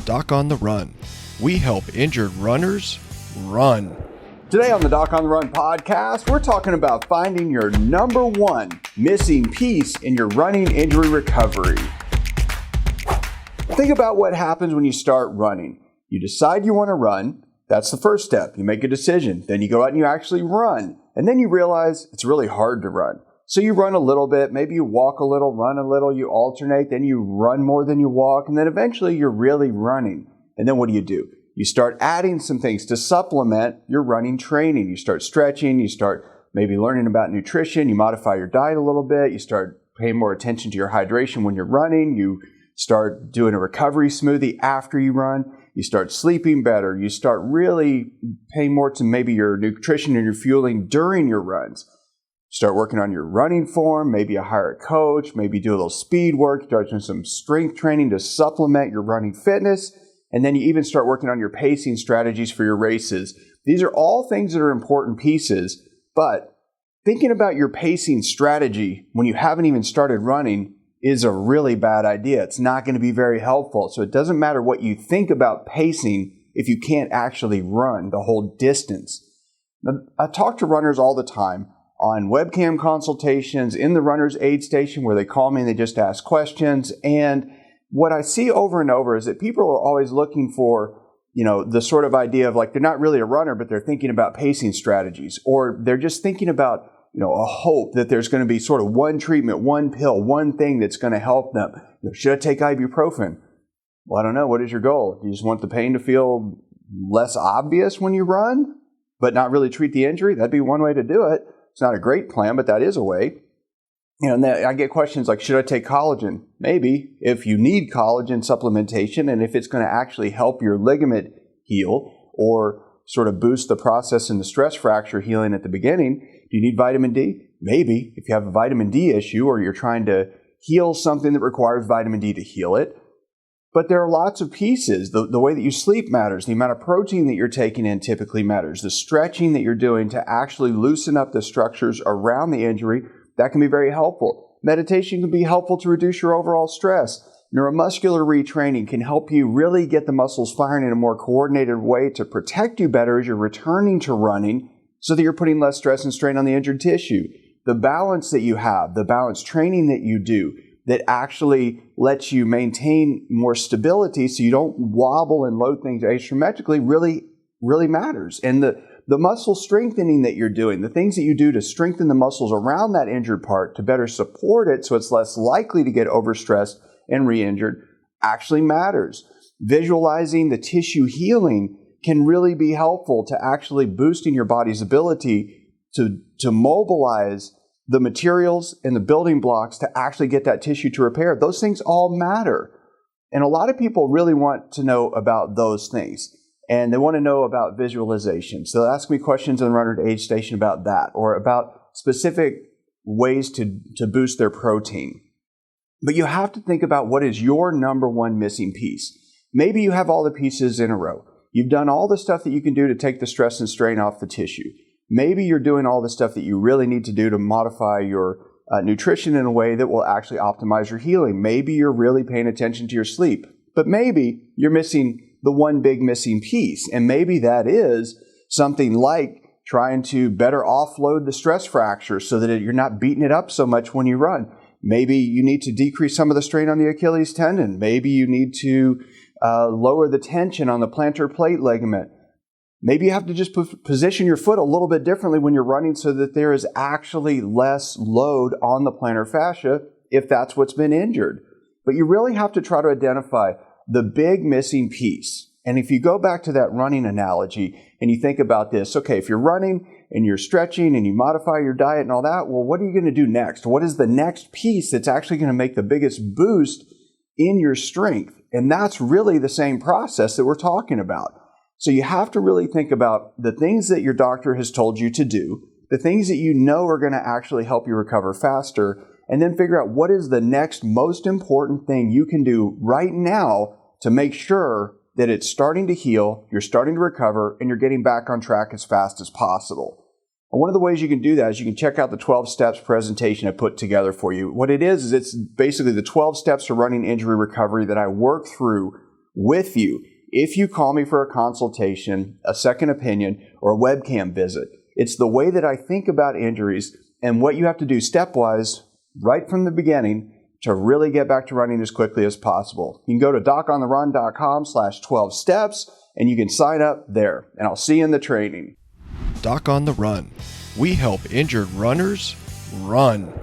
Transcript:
Doc on the Run. We help injured runners run. Today on the Doc on the Run podcast, we're talking about finding your number one missing piece in your running injury recovery. Think about what happens when you start running. You decide you want to run. That's the first step. You make a decision. Then you go out and you actually run. And then you realize it's really hard to run. So you run a little bit, maybe you walk a little, run a little, you alternate, then you run more than you walk, and then eventually you're really running. And then what do? You start adding some things to supplement your running training. You start stretching, you start maybe learning about nutrition, you modify your diet a little bit, you start paying more attention to your hydration when you're running, you start doing a recovery smoothie after you run, you start sleeping better, you start really paying more to maybe your nutrition and your fueling during your runs. Start working on your running form, maybe you hire a coach, maybe do a little speed work, start doing some strength training to supplement your running fitness, and then you even start working on your pacing strategies for your races. These are all things that are important pieces, but thinking about your pacing strategy when you haven't even started running is a really bad idea. It's not going to be very helpful. So it doesn't matter what you think about pacing if you can't actually run the whole distance. Now, I talk to runners all the time on webcam consultations, in the runner's aid station where they call me and they just ask questions. And what I see over and over is that people are always looking for, the sort of idea of like they're not really a runner, but they're thinking about pacing strategies, or they're just thinking about, a hope that there's going to be sort of one treatment, one pill, one thing that's going to help them. Should I take ibuprofen? Well, I don't know. What is your goal? Do you just want the pain to feel less obvious when you run, but not really treat the injury? That'd be one way to do it. It's not a great plan, but that is a way. And then I get questions like, should I take collagen? Maybe, if you need collagen supplementation and if it's going to actually help your ligament heal or sort of boost the process in the stress fracture healing at the beginning. Do you need vitamin D? Maybe, if you have a vitamin D issue or you're trying to heal something that requires vitamin D to heal it. But there are lots of pieces. The way that you sleep matters. The amount of protein that you're taking in typically matters. The stretching that you're doing to actually loosen up the structures around the injury, that can be very helpful. Meditation can be helpful to reduce your overall stress. Neuromuscular retraining can help you really get the muscles firing in a more coordinated way to protect you better as you're returning to running so that you're putting less stress and strain on the injured tissue. The balance that you have, the balance training that you do, that actually lets you maintain more stability so you don't wobble and load things asymmetrically really matters. And the muscle strengthening that you're doing, the things that you do to strengthen the muscles around that injured part to better support it so it's less likely to get overstressed and re-injured actually matters. Visualizing the tissue healing can really be helpful to actually boosting your body's ability to mobilize the materials and the building blocks to actually get that tissue to repair. Those things all matter. And a lot of people really want to know about those things. And they want to know about visualization. So they'll ask me questions on the runner aid station about that, or about specific ways to boost their protein. But you have to think about what is your number one missing piece. Maybe you have all the pieces in a row. You've done all the stuff that you can do to take the stress and strain off the tissue. Maybe you're doing all the stuff that you really need to do to modify your nutrition in a way that will actually optimize your healing. Maybe you're really paying attention to your sleep. But maybe you're missing the one big missing piece. And maybe that is something like trying to better offload the stress fracture so that you're not beating it up so much when you run. Maybe you need to decrease some of the strain on the Achilles tendon. Maybe you need to lower the tension on the plantar plate ligament. Maybe you have to just position your foot a little bit differently when you're running so that there is actually less load on the plantar fascia if that's what's been injured. But you really have to try to identify the big missing piece. And if you go back to that running analogy and you think about this, okay, if you're running and you're stretching and you modify your diet and all that, well, what are you going to do next? What is the next piece that's actually going to make the biggest boost in your strength? And that's really the same process that we're talking about. So you have to really think about the things that your doctor has told you to do, the things that you know are going to actually help you recover faster, and then figure out what is the next most important thing you can do right now to make sure that it's starting to heal, you're starting to recover, and you're getting back on track as fast as possible. And one of the ways you can do that is you can check out the 12 steps presentation I put together for you. What it is it's basically the 12 steps to running injury recovery that I work through with you if you call me for a consultation, a second opinion, or a webcam visit. It's the way that I think about injuries and what you have to do stepwise right from the beginning to really get back to running as quickly as possible. You can go to docontherun.com/12 steps and you can sign up there, and I'll see you in the training. Doc on the Run. We help injured runners run.